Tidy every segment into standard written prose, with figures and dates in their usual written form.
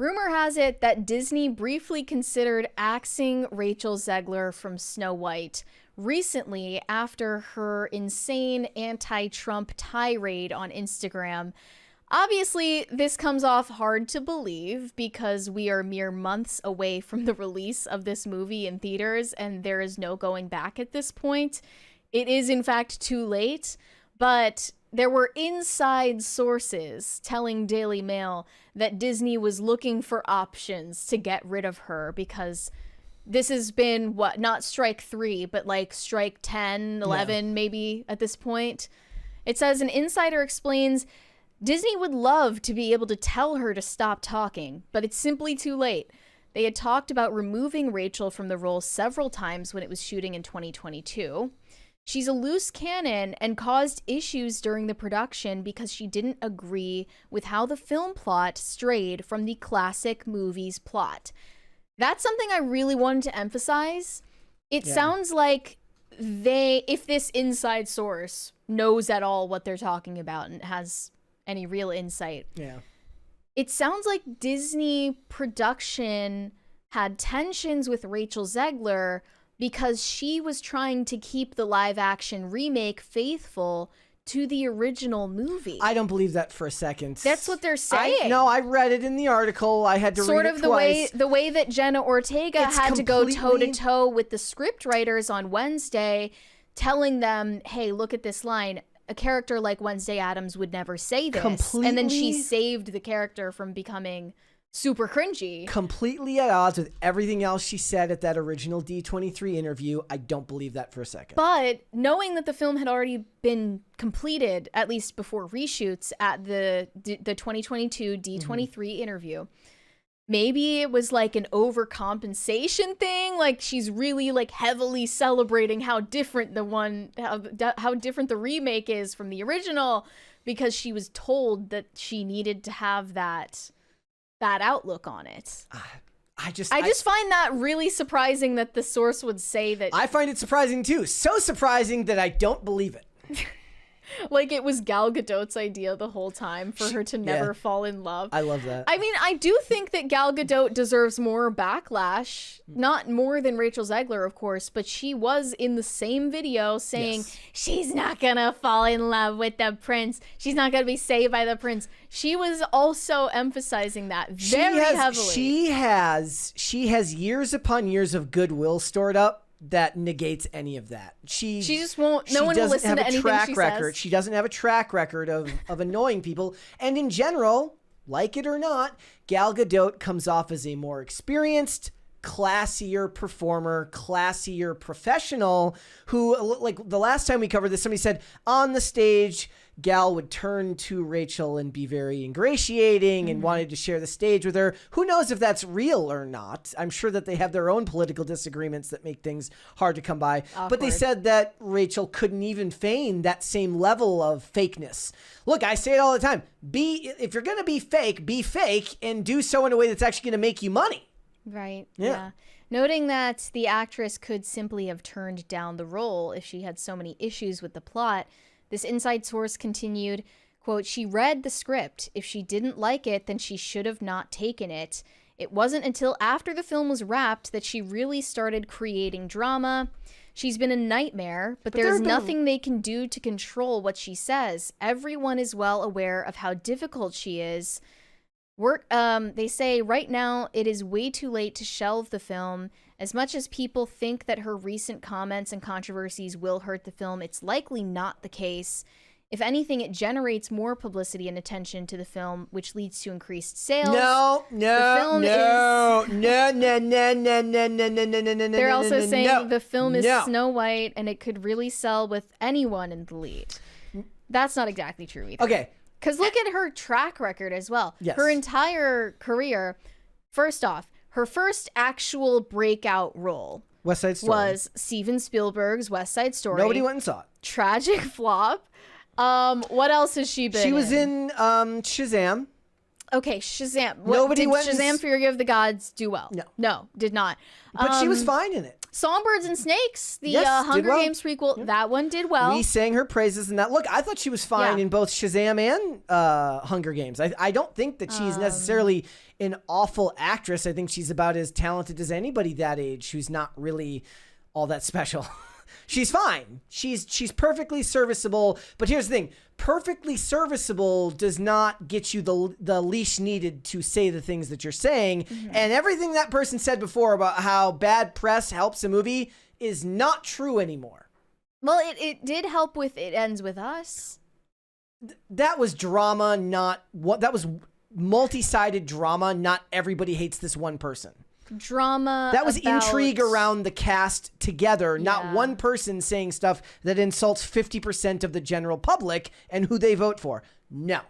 Rumor has it that Disney briefly considered axing Rachel Zegler from Snow White recently after her insane anti-Trump tirade on Instagram. Obviously, this comes off hard to believe because we are mere months away from the release of this movie in theaters and there is no going back at this point. It is, in fact, too late, but there were inside sources telling Daily Mail that Disney was looking for options to get rid of her because this has been, not strike 3, but like strike 10, 11 maybe at this point. It says an insider explains Disney would love to be able to tell her to stop talking, but it's simply too late. They had talked about removing Rachel from the role several times when it was shooting in 2022. She's a loose cannon and caused issues during the production because she didn't agree with how the film plot strayed from the classic movie's plot. That's something I really wanted to emphasize. It sounds like if this inside source knows at all what they're talking about and has any real insight. Yeah. It sounds like Disney production had tensions with Rachel Zegler because she was trying to keep the live action remake faithful to the original movie. I don't believe that for a second. That's what they're saying. No, I read it in the article. I had to read it twice. the way that Jenna Ortega had to go toe-to-toe with the script writers on Wednesday, telling them, hey, look at this line. A character like Wednesday Addams would never say this. And then she saved the character from becoming super cringy. Completely at odds with everything else she said at that original D23 interview. I don't believe that for a second. But knowing that the film had already been completed, at least before reshoots at the 2022 D23 interview, maybe it was like an overcompensation thing. Like she's really like heavily celebrating how different how different the remake is from the original because she was told that she needed to have that outlook on it. I just find that really surprising that the source would say that. I find it surprising too. So surprising that I don't believe it. Like it was Gal Gadot's idea the whole time for her to never fall in love. I love that. I mean, I do think that Gal Gadot deserves more backlash. Not more than Rachel Zegler, of course, but she was in the same video saying she's not gonna fall in love with the prince. She's not gonna be saved by the prince. She was also emphasizing that very heavily. She has years upon years of goodwill stored up that negates any of that. She just won't. No one will listen to anything she says. She doesn't have a track record of annoying people. And in general, like it or not, Gal Gadot comes off as a more experienced, classier performer, classier professional who, like the last time we covered this, somebody said on the stage, Gal would turn to Rachel and be very ingratiating and wanted to share the stage with her. Who knows if that's real or not? I'm sure that they have their own political disagreements that make things hard to come by. Awkward. But they said that Rachel couldn't even feign that same level of fakeness. Look, I say it all the time. If you're going to be fake and do so in a way that's actually going to make you money. Right. Yeah. Noting that the actress could simply have turned down the role if she had so many issues with the plot, this inside source continued, quote, she read the script. If she didn't like it, then she should have not taken it. It wasn't until after the film was wrapped that she really started creating drama. She's been a nightmare, but there's nothing they can do to control what she says. Everyone is well aware of how difficult she is. They say right now it is way too late to shelve the film. As much as people think that her recent comments and controversies will hurt the film, it's likely not the case. If anything, it generates more publicity and attention to the film, which leads to increased sales. No. They're also saying the film is Snow White and it could really sell with anyone in the lead. That's not exactly true either. Okay. Because look at her track record as well. Yes. Her entire career, first off, her first actual breakout role West Side Story was Steven Spielberg's West Side Story. Nobody went and saw it. Tragic flop. What else has she been in? She was in Shazam. Okay, Shazam. Nobody did went Shazam Fury of the Gods do well? No. No, did not. But she was fine in it. Songbirds and Snakes, the Yes, did Hunger well. Games prequel, that one did well. We sang her praises in that. Look, I thought she was fine Yeah. in both Shazam and Hunger Games. I don't think that she's necessarily an awful actress. I think she's about as talented as anybody that age who's not really all that special. She's fine. She's perfectly serviceable. But here's the thing. Perfectly serviceable does not get you the leash needed to say the things that you're saying. And everything that person said before about how bad press helps a movie is not true anymore. Well, it did help with It Ends With Us. That was drama, not what. That was multi-sided drama. Not everybody hates this one person. Drama. That was about... intrigue around the cast together, not Yeah. one person saying stuff that insults 50% of the general public and who they vote for. No.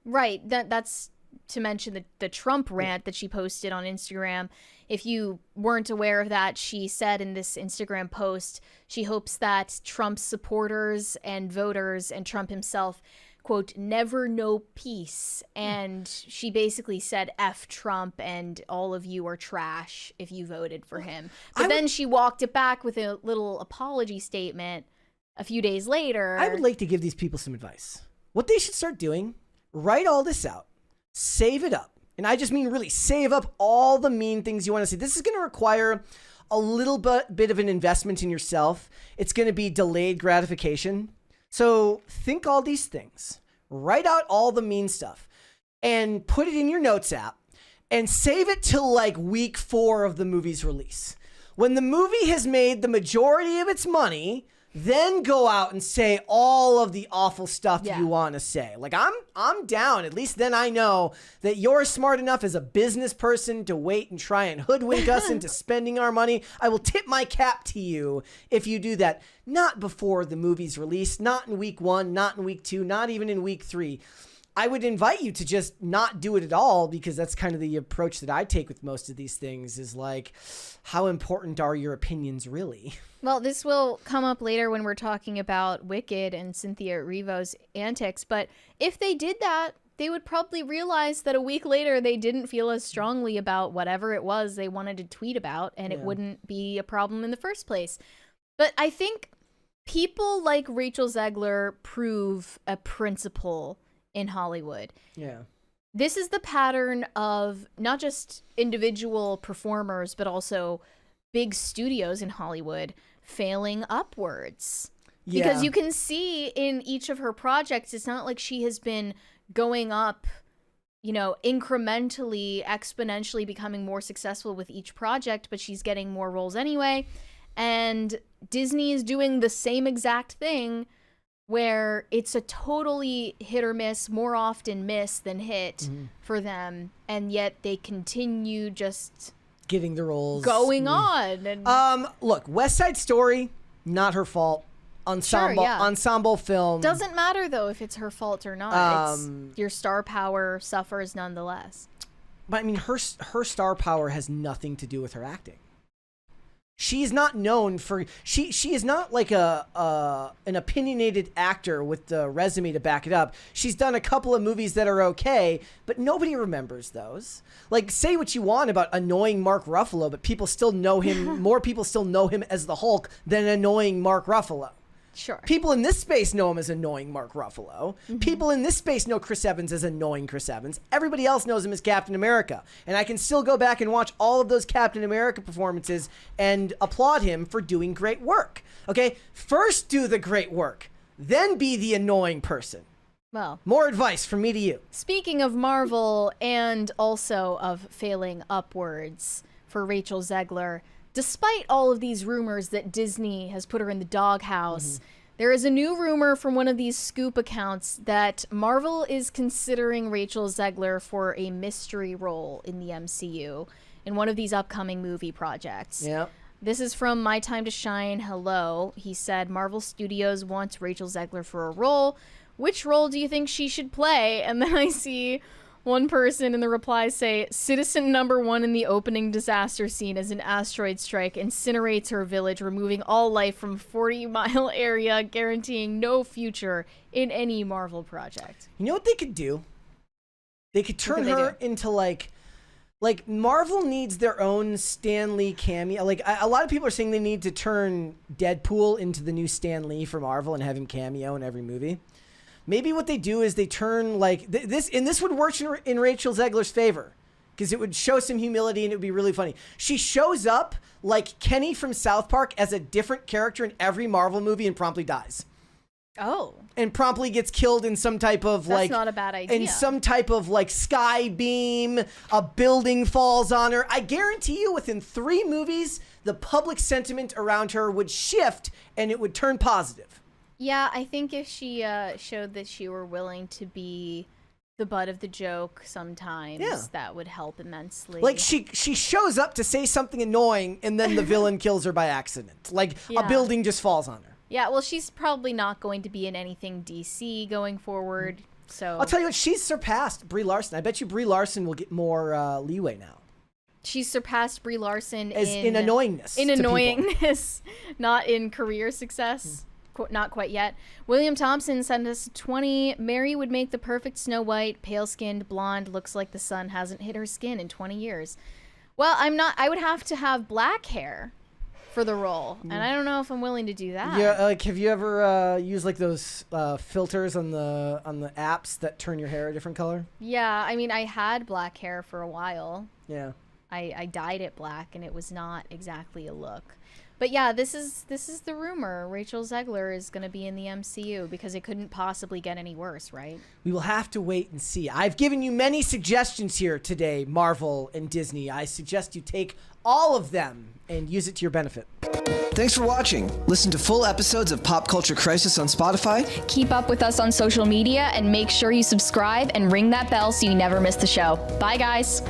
Right. That's to mention the Trump rant that she posted on Instagram. If you weren't aware of that, she said in this Instagram post, she hopes that Trump's supporters and voters and Trump himself, quote, never know peace. And she basically said, F Trump and all of you are trash if you voted for him. But then she walked it back with a little apology statement a few days later. I would like to give these people some advice. What they should start doing, write all this out, save it up. And I just mean really save up all the mean things you want to say. This is going to require a little bit of an investment in yourself. It's going to be delayed gratification. So think all these things, write out all the mean stuff and put it in your notes app and save it till like week 4 of the movie's release. When the movie has made the majority of its money, then go out and say all of the awful stuff Yeah. you want to say. Like I'm down. At least then I know that you're smart enough as a business person to wait and try and hoodwink us into spending our money. I will tip my cap to you if you do that. Not before the movie's released, not in week 1, not in week 2, not even in week 3. I would invite you to just not do it at all, because that's kind of the approach that I take with most of these things is like, how important are your opinions really? Well, this will come up later when we're talking about Wicked and Cynthia Erivo's antics, but if they did that, they would probably realize that a week later they didn't feel as strongly about whatever it was they wanted to tweet about, and it wouldn't be a problem in the first place. But I think people like Rachel Zegler prove a principle in Hollywood. Yeah. This is the pattern of not just individual performers, but also big studios in Hollywood failing upwards. Yeah. Because you can see in each of her projects, it's not like she has been going up, you know, incrementally, exponentially becoming more successful with each project, but she's getting more roles anyway. And Disney is doing the same exact thing, where it's a totally hit or miss, more often miss than hit for them, and yet they continue just getting the roles going on. And Look, West Side Story, not her fault. Ensemble film. Doesn't matter though if it's her fault or not. Your star power suffers nonetheless. But I mean, her star power has nothing to do with her acting. She's not known for she is not like an opinionated actor with the resume to back it up. She's done a couple of movies that are okay, but nobody remembers those. Like, say what you want about annoying Mark Ruffalo, but people still know him. More people still know him as the Hulk than annoying Mark Ruffalo. Sure. People in this space know him as annoying Mark Ruffalo. People in this space know Chris Evans as annoying Chris Evans. Everybody else knows him as Captain America. And I can still go back and watch all of those Captain America performances and applaud him for doing great work. Okay? First do the great work, then be the annoying person. Well, More advice from me to you. speaking of Marvel and also of failing upwards for Rachel Zegler, despite all of these rumors that Disney has put her in the doghouse, there is a new rumor from one of these scoop accounts that Marvel is considering Rachel Zegler for a mystery role in the MCU in one of these upcoming movie projects. Yeah. This is from My Time to Shine Hello. He said, Marvel Studios wants Rachel Zegler for a role. Which role do you think she should play? And then I see one person in the replies say, Citizen number 1 in the opening disaster scene as an asteroid strike incinerates her village, removing all life from a 40-mile area, guaranteeing no future in any Marvel project. You know what they could do? They could turn her into like Like, Marvel needs their own Stan Lee cameo. Like, a lot of people are saying they need to turn Deadpool into the new Stan Lee for Marvel and have him cameo in every movie. Maybe what they do is they turn, like, this would work in Rachel Zegler's favor, because it would show some humility and it would be really funny. She shows up like Kenny from South Park as a different character in every Marvel movie and promptly dies. Oh. And promptly gets killed in some type of That's not a bad idea. In some type of like sky beam, a building falls on her. I guarantee you within 3 movies, the public sentiment around her would shift and it would turn positive. Yeah, I think if she showed that she were willing to be the butt of the joke sometimes, that would help immensely. Like she shows up to say something annoying and then the villain kills her by accident. Like a building just falls on her. Yeah, well, she's probably not going to be in anything DC going forward, so... I'll tell you what, she's surpassed Brie Larson. I bet you Brie Larson will get more leeway now. She's surpassed Brie Larson in annoyingness. In annoyingness, not in career success. Not quite yet. William Thompson sent us 20. Mary would make the perfect Snow White, pale-skinned, blonde, looks like the sun hasn't hit her skin in 20 years. Well, I would have to have black hair for the role, and I don't know if I'm willing to do that. Yeah, like have you ever used like those filters on the apps that turn your hair a different color? Yeah, I mean, I had black hair for a while. Yeah. I dyed it black, and it was not exactly a look. But yeah, this is the rumor. Rachel Zegler is going to be in the MCU because it couldn't possibly get any worse, right? We will have to wait and see. I've given you many suggestions here today, Marvel and Disney. I suggest you take all of them and use it to your benefit. Thanks for watching. Listen to full episodes of Pop Culture Crisis on Spotify. Keep up with us on social media and make sure you subscribe and ring that bell so you never miss the show. Bye, guys.